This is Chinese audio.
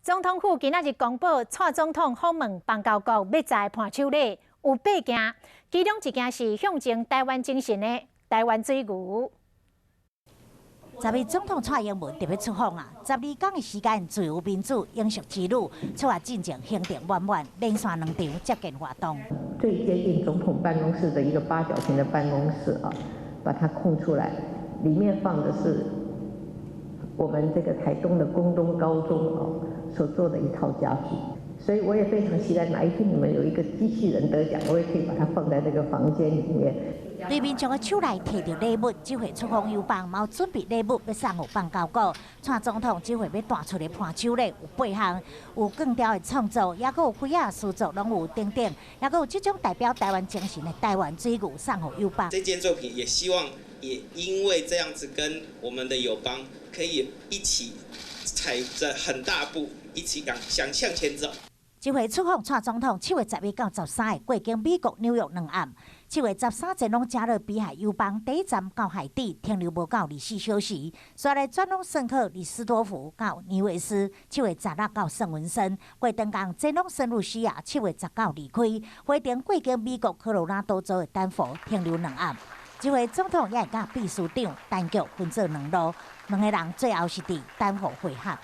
总统府今仔日公布，蔡总统访问邦交国要在伴手礼有8件，其中1件是象征台湾精神的台湾水牛。10日总统蔡英文特别出访12天的时间，自由民主永续之路，出发进程行程圆满，连续2场接见活动。最接近总统办公室的一个8角形的办公室把它空出来，里面放的是我们这个台东的公东高中所做的一套家具，所以我也非常期待哪一天你们有一个机器人得奖，我也可以把它放在这个房间里面。对民众的手内摕到礼物，这回出访友邦嘛有准备礼物要送予邦交国。蔡总统这回要带出的伴手礼有8项，有更雕的创作，也有开雅诗作，拢有等等，也有这种代表台湾精神的台湾水牛送予友邦。这件作品也希望也因为这样子跟我们的友邦可以一起踩着很大步，一起向前走。这回出访蔡总统7月11到13日过境美国纽约2暗，7月13前往加勒比海友邦第一站到海地，停留不到24小时，再来转往圣克里斯多福到尼维斯，7月16到圣文森，过长江前往圣露西亚，7月19离开，回程过境美国科罗拉多州的丹佛，停留2暗。这回总统也会甲秘书长单局分做2路，2个人最后是伫丹佛会合。